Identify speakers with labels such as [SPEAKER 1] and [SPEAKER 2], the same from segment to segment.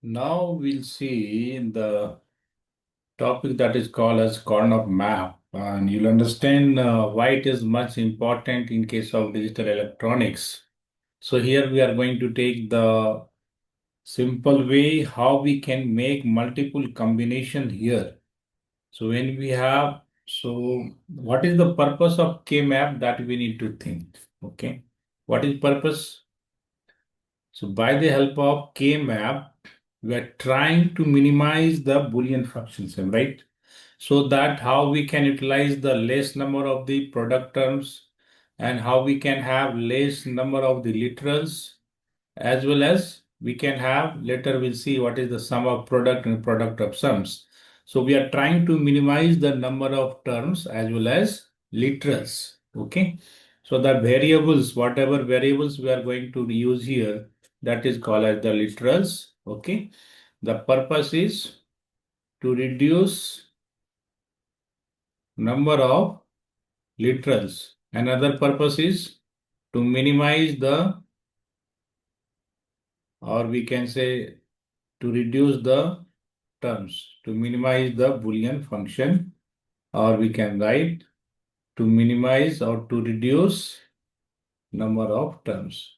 [SPEAKER 1] Now we'll see the topic that is called as Karnaugh map, and you'll understand why it is much important in case of digital electronics. So here we are going to take the simple way how we can make multiple combination here. So when we have, so what is the purpose of K map that we need to think? Okay, what is purpose? So by the help of K map, we are trying to minimize the Boolean functions, right? So that how we can utilize the less number of the product terms and how we can have less number of the literals, as well as we can have, later we'll see what is the sum of product and product of sums. So we are trying to minimize the number of terms as well as literals. Okay. So the variables, whatever variables we are going to use here, that is called as the literals. Okay. The purpose is to reduce number of literals. Another purpose is to minimize the, or we can say to reduce the terms, to minimize the Boolean function, or we can write to minimize or to reduce number of terms.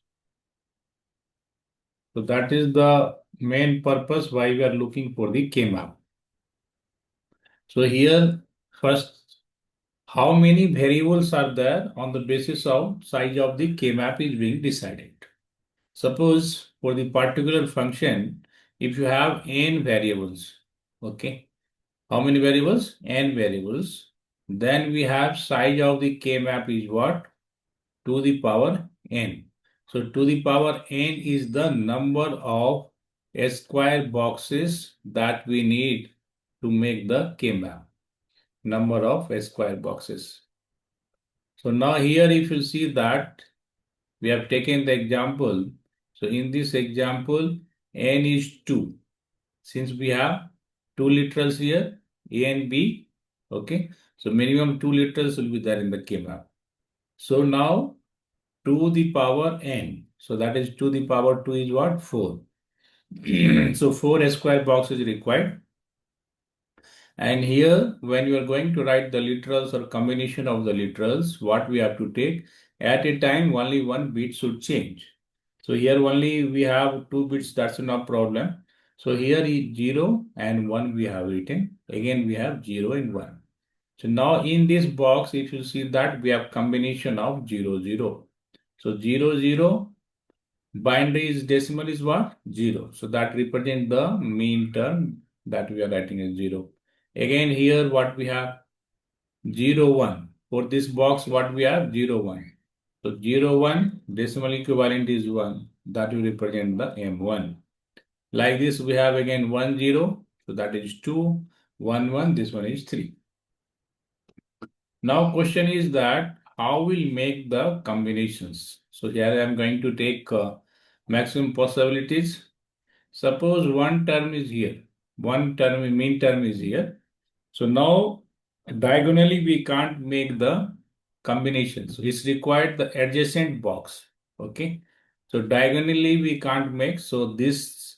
[SPEAKER 1] So that is the main purpose why we are looking for the K-map. So here first, how many variables are there on the basis of size of the K-map is being decided. Suppose for the particular function, if you have n variables, okay, how many variables? N variables. Then we have size of the K map is what? To the power n. So to the power n is the number of square boxes that we need to make the K map. Number of square boxes. So now here if you see that we have taken the example. So in this example, n is 2. Since we have two literals here, A and B, okay. So minimum two literals will be there in the K map. So now to the power n. So that is to the power 2 is what? 4. So 4 square box is required. And here, when you are going to write the literals or combination of the literals, what we have to take, at a time only one bit should change. So here only we have 2 bits, that's no problem. So here is 0 and 1 we have written. Again we have 0 and 1. So now in this box, if you see that we have combination of 0, 0. So 0, 0, binary is decimal is what? 0. So that represents the mean term that we are writing as 0. Again here what we have? 0, 1. For this box what we have? 0, 1. So 0, 1 decimal equivalent is 1. That will represent the M1. Like this we have again 1, 0. So that is 2. 1, 1. This one is 3. Now question is that how we'll make the combinations. So here I am going to take maximum possibilities. Suppose one term is here. One term, mean term is here. So now diagonally we can't make the combination. So it's required the adjacent box. Okay. So diagonally we can't make. So this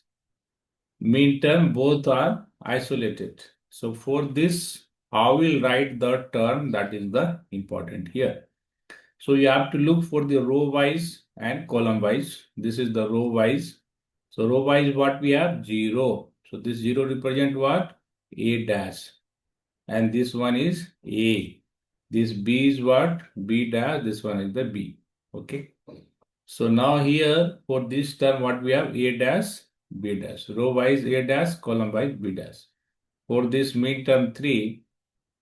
[SPEAKER 1] mean term both are isolated. So for this, I will write the term that is the important here. So you have to look for the row wise and column wise. This is the row wise. So row wise what we have? 0. So this 0 represent what? A dash. And this one is A. This B is what? B dash. This one is the B. Okay. So now here for this term what we have? A dash, B dash. Row wise A dash, column wise B dash. For this mean term 3,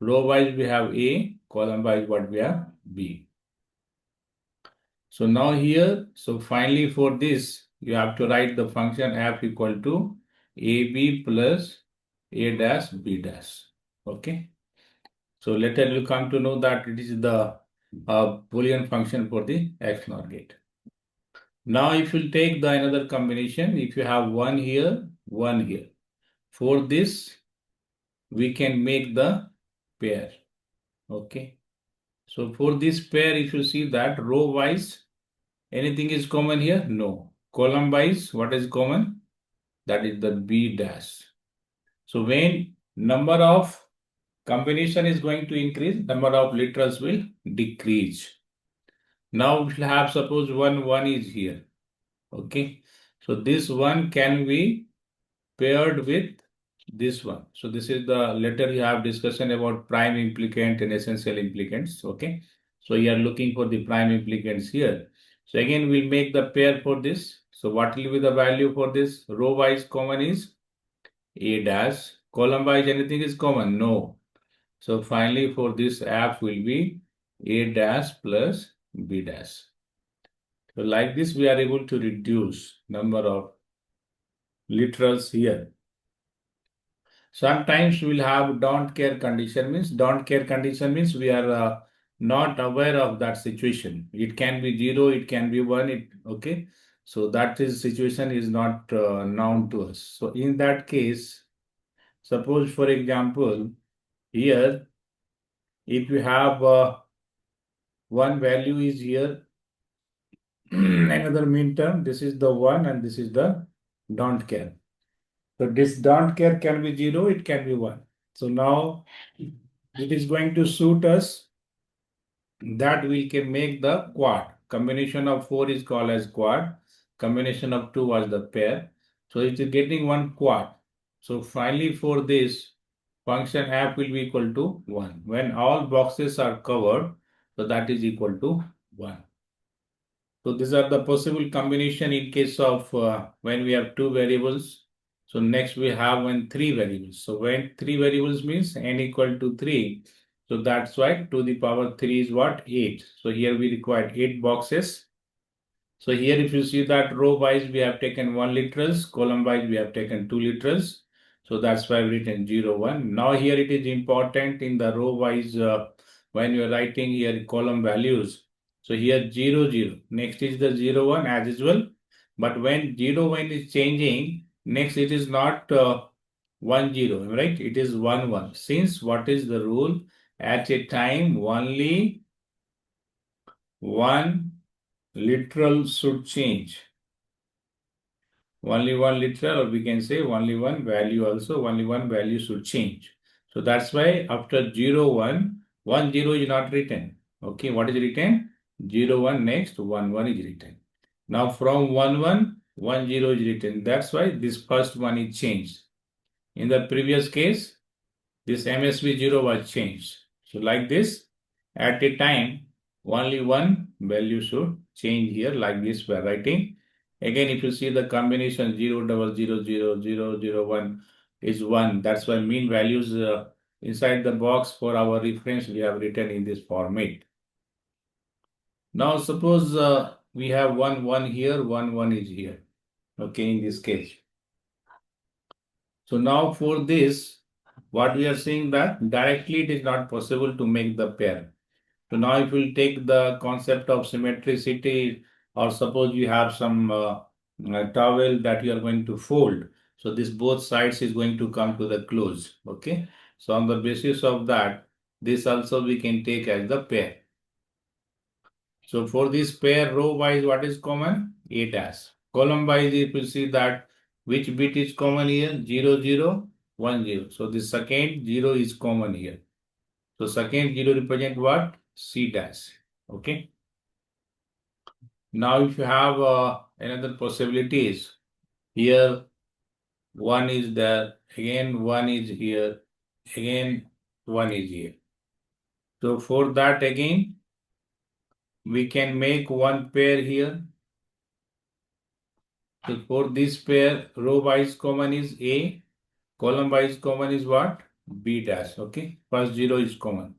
[SPEAKER 1] row wise we have A, column wise what we have? B. So now here, so finally for this, you have to write the function f equal to AB plus A dash B dash. Okay. So later you come to know that it is the Boolean function for the XNOR gate. Now if you take the another combination, if you have 1 here, 1 here. For this, we can make the pair. Okay. So for this pair, if you see that row wise, anything is common here? No. Column wise, what is common? that is the B dash. So when number of combination is going to increase, number of literals will decrease. Now we will have suppose 1 is here. Okay. So this one can be paired with this one. So this is the later you have discussion about prime implicant and essential implicants. Okay. So you are looking for the prime implicants here. So again, we'll make the pair for this. So what will be the value for this? Row wise common is A dash. Column wise anything is common? No. So finally for this app will be A dash plus B dash. So like this we are able to reduce number of literals here. Sometimes we'll have don't care condition means we are not aware of that situation. It can be 0, it can be 1, okay. So that is situation is not known to us. So in that case, suppose for example, here, if you have one value is here, another mean term, this is the 1 and this is the don't care. So this don't care can be 0, it can be 1. So now it is going to suit us that we can make the quad. Combination of 4 is called as quad. Combination of 2 was the pair. So it is getting one quad. So finally for this function f will be equal to 1. When all boxes are covered, so that is equal to 1. So these are the possible combination in case of when we have two variables. So next we have when three variables. So when three variables means n equal to 3. So that's why to the power 3 is what? 8. So here we require 8 boxes. So here if you see that row wise we have taken 1 literals, column wise we have taken 2 literals. So that's why we written 0, 1. Now here it is important in the row wise when you are writing here column values. So here 0, 0. Next is the 0, 1 as usual. But when 0, 1 is changing, next it is not 1, 0, right? It is 1, 1. Since what is the rule? At a time only one literal should change. Only one literal, or we can say only one value also, only one value should change. So that's why after 0, 1, 1, 0 is not written. Okay, what is written? 0, 1, next 1, 1 is written. Now from 1, 1, 1, 0 is written. That's why this first one is changed. In the previous case, this MSB 0 was changed. So like this, at a time, only one value should change here like this by writing. Again, if you see the combination 0, 0, 0, 0, 0, 0, 1 is 1. That's why mean values inside the box for our reference we have written in this format. Now suppose we have 1, 1 here, 1, 1 is here. Okay, in this case. So now for this, what we are saying that directly it is not possible to make the pair. So now if we'll take the concept of symmetricity, or suppose you have some towel that you are going to fold. So this both sides is going to come to the close. Okay. So on the basis of that, this also we can take as the pair. So for this pair row wise, what is common? A dash. Column wise, if you see that which bit is common here? 0, 0, 1, 0. So the second 0 is common here. So second 0 represent what? C dash. Okay. Now if you have another possibilities, here 1 is there, again 1 is here, again 1 is here. So for that again, we can make one pair here. So for this pair, row wise common is A, column wise common is what? B dash. Okay. First 0 is common.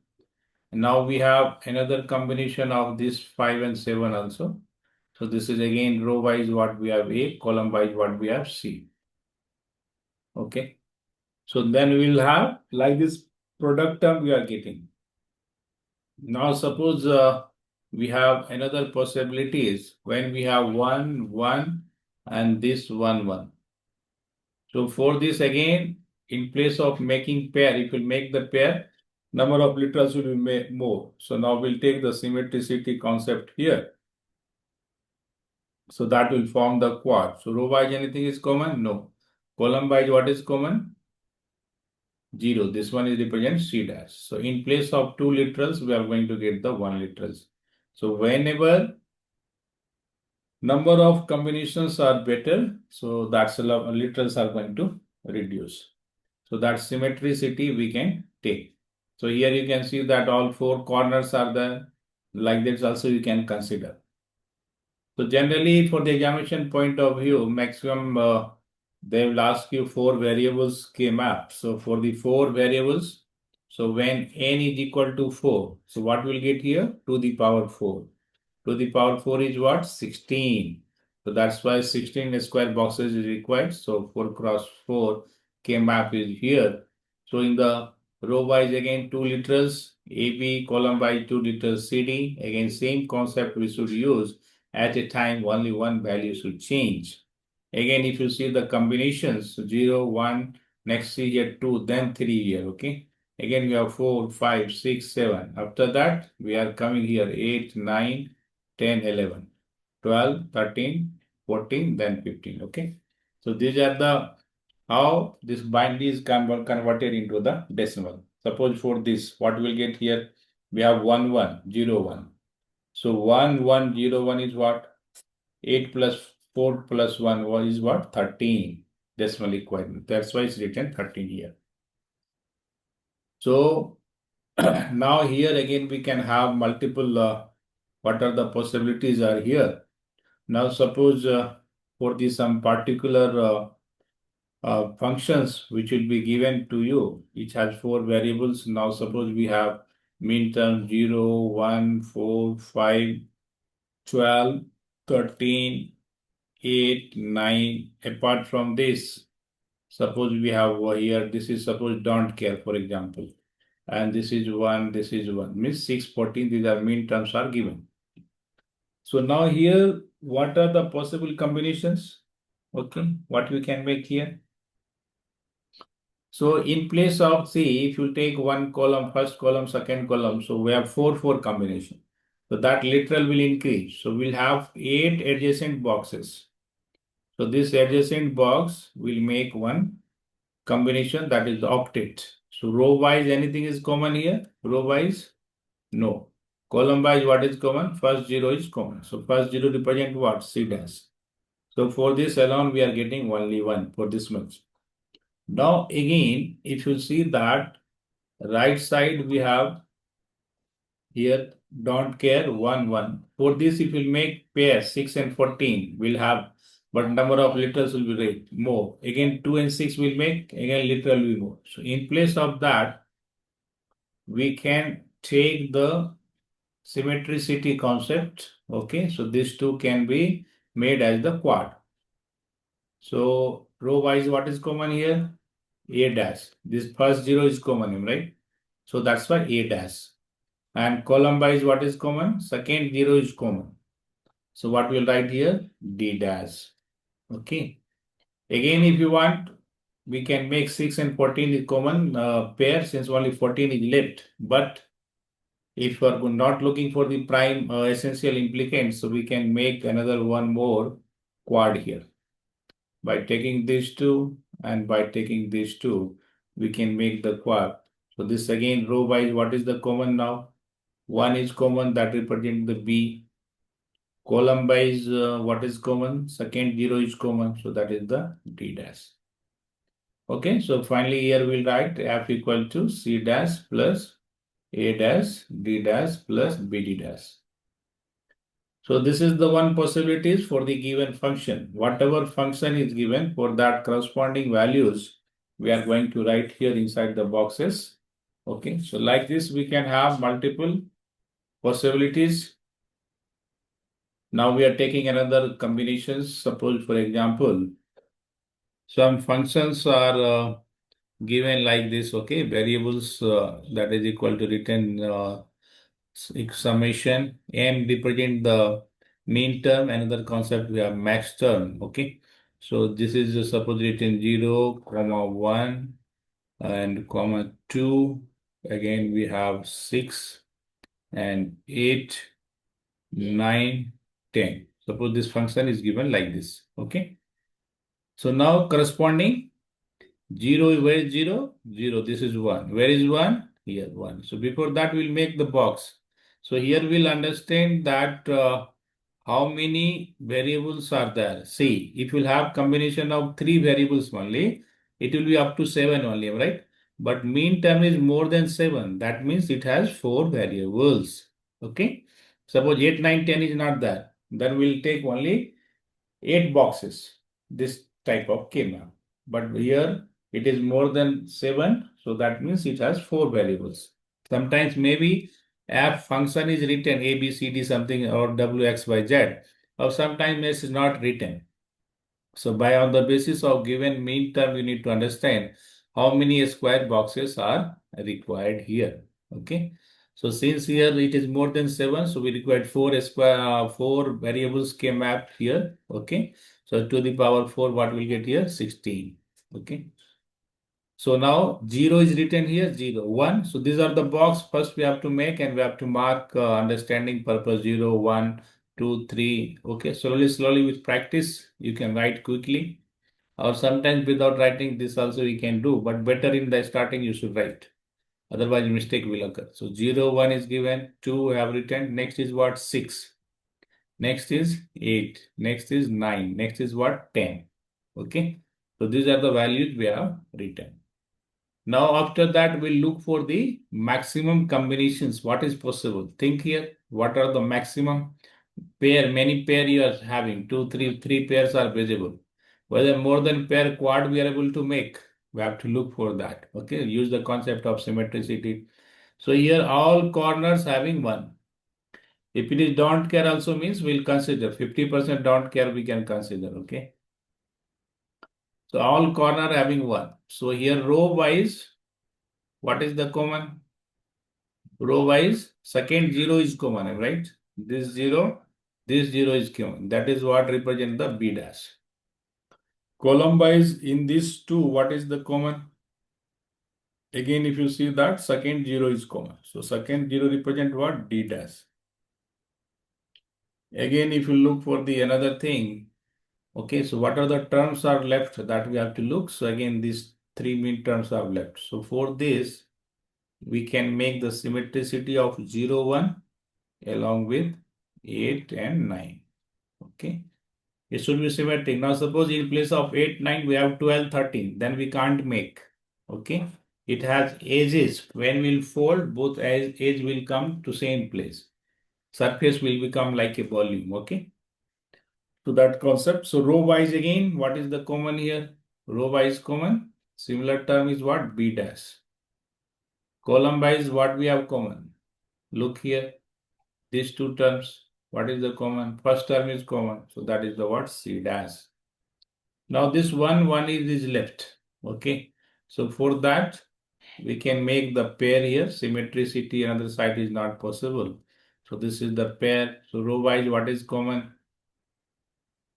[SPEAKER 1] And now we have another combination of this 5 and 7 also. So this is again row wise what we have A, column wise what we have C. Okay. So then we will have like this product term we are getting. Now suppose we have another possibilities when we have 1, 1 and this 1, 1. So for this again, in place of making pair, if we make the pair, number of literals will be more. So now we'll take the symmetricity concept here. So that will form the quad. So row wise anything is common? No. Column wise, what is common? 0. This one is represent C dash. So in place of 2 literals, we are going to get the 1 literals. So whenever number of combinations are better, so that's a literals are going to reduce. So that symmetricity we can take. So here you can see that all 4 corners are there. Like this also you can consider. So generally for the examination point of view, maximum they will ask you 4 variables K-map. So for the 4 variables, so when n is equal to 4, so what we'll get here? To the power 4. To the power 4 is what? 16. So that's why 16 square boxes is required. So 4 cross 4 K-map is here. So in the row wise again 2 literals, AB, column wise 2 literals CD. Again same concept we should use. At a time only one value should change. Again if you see the combinations 0, 1, next see here 2, then 3 here, okay. Again we have 4, 5, 6, 7. After that we are coming here 8, 9, 10, 11, 12, 13, 14, then 15, okay. So these are the how this binary is converted into the decimal. Suppose for this, what we'll get here? We have 1, 1, 0, 1. So 1, 1, 0, 1 is what? 8 plus 4 plus 1 is what? 13 decimal equivalent. That's why it's written 13 here. So now here again we can have multiple, what are the possibilities are here. Now suppose for the some particular functions which will be given to you, which has 4 variables. Now suppose we have minterms 0, 1, 4, 5, 12, 13, 8, 9. Apart from this, suppose we have here, this is suppose don't care, for example. And this is 1, this is 1. Means 6, 14, these are minterms are given. So now here, what are the possible combinations? Okay, what we can make here? So in place of C, if you take one column, first column, second column, so we have 4, 4 combination. So that literal will increase. So we'll have 8 adjacent boxes. So this adjacent box will make one combination, that is the octet. So row wise anything is common here? Row wise? No. Column wise what is common? First 0 is common. So first 0 represent what? C dash. So for this alone we are getting only 1 for this much. Now again, if you see that right side we have here don't care 1, 1. For this if we make pair 6 and 14 we'll have, but number of literals will be more. Again 2 and 6 will make, again literal will be more. So in place of that we can take the symmetricity concept. Okay, so these two can be made as the quad. So row wise what is common here? A dash. This first 0 is common, right? So that's why A dash. And column wise what is common? Second 0 is common. So what we'll write here? D dash. Okay. Again if you want, we can make 6 and 14 is common pair since only 14 is left. But if we are not looking for the prime essential implicants, so we can make another one more quad here. By taking these two and by taking these two, we can make the quad. So this again row wise, what is the common now? 1 is common, that represents the B. Column wise, what is common? Second 0 is common, so that is the D dash. Okay, so finally here we'll write F equal to C dash plus A dash D dash plus BD dash. So this is the one possibilities for the given function. Whatever function is given, for that corresponding values, we are going to write here inside the boxes. Okay, so like this we can have multiple possibilities. Now we are taking another combinations. Suppose for example, some functions are given like this, okay, variables that is equal to written summation, m represent the mean term. Another concept we have max term, okay. So this is suppose written 0, comma 1 and comma 2. Again we have 6 and 8, 9, 10. Suppose this function is given like this, okay. So now corresponding 0, where is 0? 0, this is 1. Where is 1? Here, 1. So before that, we'll make the box. So here we'll understand that how many variables are there. See, if you'll have combination of 3 variables only, it will be up to 7 only, right? But mean term is more than 7. That means it has 4 variables. Okay. Suppose 8, 9, 10 is not there. Then we'll take only 8 boxes. This type of K-map. But here it is more than 7. So that means it has 4 variables. Sometimes maybe f function is written a, b, c, d something or w, x, y, z. Or sometimes it is not written. So by on the basis of given mean term, you need to understand how many square boxes are required here. Okay. So since here it is more than 7, so we required 4 variables came mapped here. Okay. So to the power 4, what we get here? 16. Okay. So now 0 is written here, 0, 1. So these are the box first we have to make and we have to mark understanding purpose 0, 1, 2, 3. Okay, slowly with practice, you can write quickly or sometimes without writing this also we can do, but better in the starting you should write. Otherwise mistake will occur. So 0, 1 is given, 2 have written, next is what? 6. Next is 8, next is 9, next is what? 10. Okay, so these are the values we have written. Now after that we'll look for the maximum combinations. What is possible? Think here. What are the maximum pair? Many pair you are having. Three pairs are visible. Whether more than pair quad we are able to make. We have to look for that. Okay. Use the concept of symmetricity. So here all corners having 1. If it is don't care also means we'll consider 50% don't care we can consider. Okay. So all corner having 1. So here row wise, what is the common? Row wise, second 0 is common, right? This 0 is common. That is what represent the B dash. Column wise, in this 2, what is the common? Again, if you see that second 0 is common. So second 0 represent what? D dash. Again, if you look for the another thing, okay, so what are the terms are left that we have to look? So again, these 3 mean terms are left. So for this, we can make the symmetricity of 0, 1 along with 8 and 9. Okay. It should be symmetric. Now suppose in place of 8, 9, we have 12, 13. Then we can't make. Okay. It has edges. When we'll fold, both edge will come to same place. Surface will become like a volume. Okay. To that concept. So row wise again, what is the common here? Row wise common. Similar term is what? B dash. Column wise, what we have common? Look here. These two terms, what is the common? First term is common. So that is the what? C dash. Now this one is left. Okay. So for that, we can make the pair here. Symmetricity another side is not possible. So this is the pair. So row wise, what is common?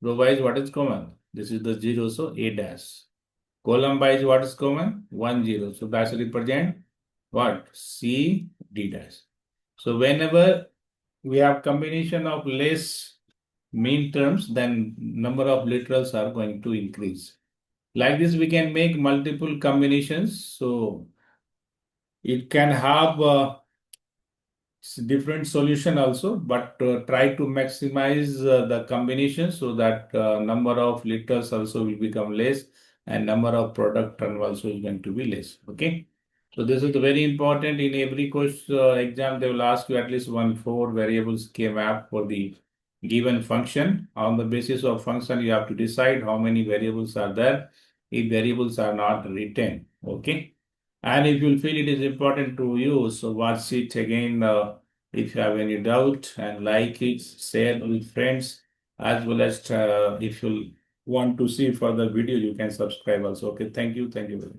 [SPEAKER 1] Row wise, what is common? This is the 0. So A dash. Column wise, what is common? 1, 0. So that's represent what? C D dash. So whenever we have combination of less mean terms, then number of literals are going to increase. Like this, we can make multiple combinations. So it can have different solution also, but try to maximize the combination so that number of liters also will become less and number of product term also is going to be less. Okay. So this is very important. In every course exam, they will ask you at least 4 variables K map for the given function. On the basis of function, you have to decide how many variables are there if variables are not written. Okay. And if you feel it is important to use, so watch it again. If you have any doubt and like it, share with friends, as well as if you want to see further video, you can subscribe also. Okay, thank you. Thank you very much.